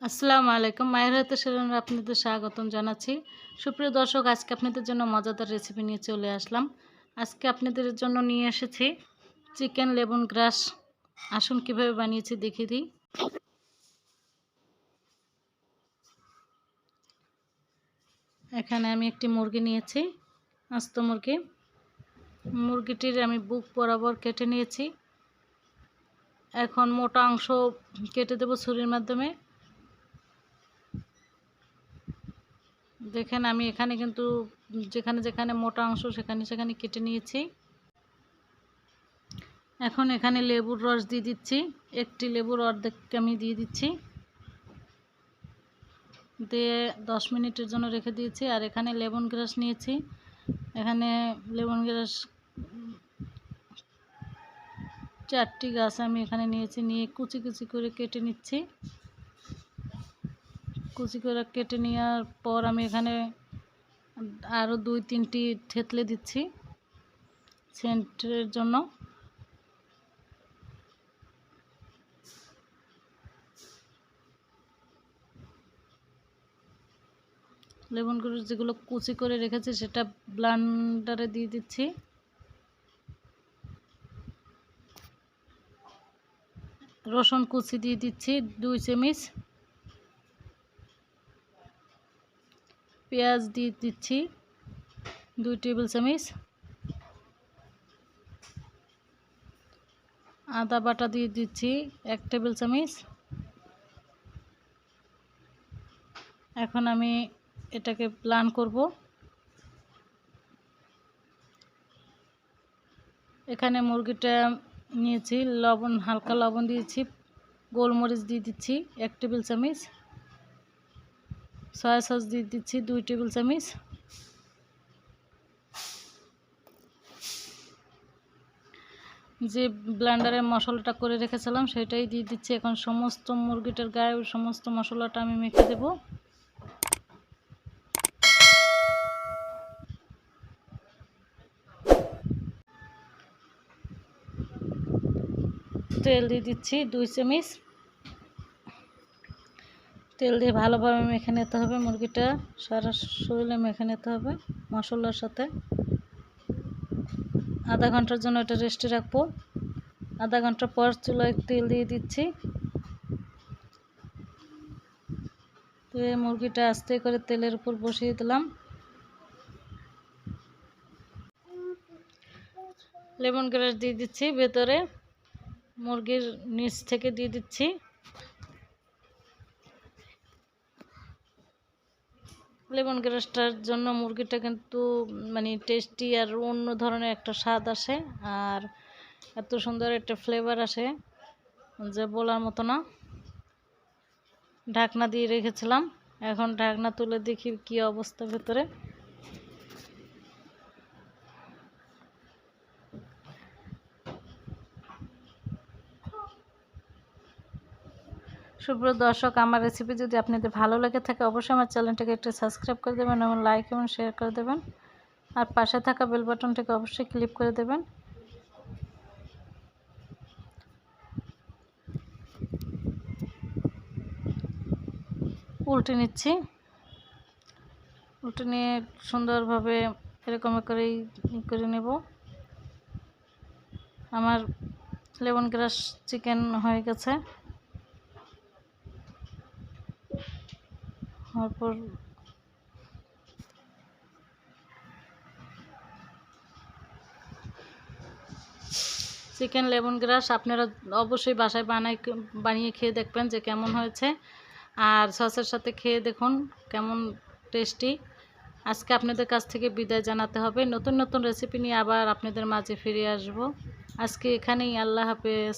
আসসালামু আলাইকুম। মায়ের হাতে রান্নায় আপনাদের স্বাগতম জানাচ্ছি। সুপ্রিয় দর্শক, আজকে আপনাদের জন্য মজাদার রেসিপি নিয়ে চলে আসলাম। আজকে আপনাদের জন্য নিয়ে এসেছি চিকেন লেমন গ্রাস। আসুন কীভাবে বানিয়েছি দেখিয়ে দিই। এখানে আমি একটি মুরগি নিয়েছি, আস্ত মুরগি। মুরগিটির আমি বুক বরাবর কেটে নিয়েছি। এখন মোটা অংশ কেটে দেব ছুরির মাধ্যমে। দেখেন আমি এখানে কিন্তু যেখানে যেখানে মোটা অংশ সেখানে সেখানে কেটে নিয়েছি। এখন এখানে লেবুর রস দিয়ে দিচ্ছি। একটি লেবুর অর্ধেক আমি দিয়ে দিচ্ছি, দিয়ে 10 মিনিটের জন্য রেখে দিয়েছি। আর এখানে লেমন গ্রাস নিয়েছি। এখানে লেমন গ্রাস 4টি গাছ আমি এখানে নিয়েছি, নিয়ে কুচি কুচি করে কেটে নিচ্ছি। কুচি করে কেটে নেওয়ার পর আমি এখানে আরও 2-3টি থেতলে দিচ্ছি সেন্টের জন্য। লেমন গ্রাস যেগুলো কুচি করে রেখেছি সেটা ব্লেন্ডারে দিয়ে দিচ্ছি। রসুন কুচি দিয়ে দিচ্ছি 2 চামচ। পেঁয়াজ দিয়ে দিচ্ছি 2 টেবিল চামচ। আদা বাটা দিয়ে দিচ্ছি 1 টেবিল চামচ। এখন আমি এটাকে ব্লেন্ড করব। এখানে মুরগিটা নিয়েছি, লবণ, হালকা লবণ দিয়েছি, গোলমরিচ দিয়ে দিচ্ছি 1 টেবিল চামচ, সয়া সস দিয়ে দিচ্ছি 2 টেবিল চামচ। যে ব্লেন্ডারে মশলাটা করে রেখেছিলাম সেটাই দিয়ে দিচ্ছি। এখন সমস্ত মুরগিটার গায়ে সমস্ত মশলাটা আমি মেখে দেব। তেল দিয়ে দিচ্ছি 2 চামচ। তেল দিয়ে ভালোভাবে মেখে নিতে হবে, মুরগিটা সারা শরীরে মেখে নিতে হবে মশলার সাথে। আধা ঘন্টার জন্য এটা রেস্টে রাখবো। আধা ঘন্টা পর চুলায় তেল দিয়ে দিচ্ছি। তো মুরগিটা আস্তে করে তেলের উপর বসিয়ে দিলাম। লেমন গ্রাস দিয়ে দিচ্ছি ভেতরে, মুরগির নিচ থেকে দিয়ে দিচ্ছি। লেমন গ্রাসটার জন্য মুরগিটা কিন্তু টেস্টি আর অন্য ধরনের একটা স্বাদ আসে, আর এত সুন্দর একটা ফ্লেভার আসে যে বলার মতো না। ঢাকনা দিয়ে রেখেছিলাম, এখন ঢাকনা তুলে দেখি কি অবস্থা ভেতরে। সুপ্রিয় দর্শক, আমার রেসিপি যদি আপনাদের ভালো লেগে থাকে অবশ্যই আমার চ্যানেলটাকে একটু সাবস্ক্রাইব করে দেবেন এবং লাইক এবং শেয়ার করে দেবেন। আর পাশে থাকা বেল বাটনটাকে অবশ্যই ক্লিক করে দেবেন। উল্টে নিচ্ছি। উল্টে নিয়ে সুন্দরভাবে এরকম করেই করে নেব। আমার লেমন গ্রাস চিকেন হয়ে গেছে। তারপর চিকেন লেমন গ্রাস আপনারা অবশ্যই বাসায় বানিয়ে খেয়ে দেখবেন যে কেমন হয়েছে, আর সসের সাথে খেয়ে দেখুন কেমন টেস্টি। আজকে আপনাদের কাছ থেকে বিদায় জানাতে হবে। নতুন নতুন রেসিপি নিয়ে আবার আপনাদের মাঝে ফিরে আসব। আজকে এখানেই, আল্লাহ হাফেজ।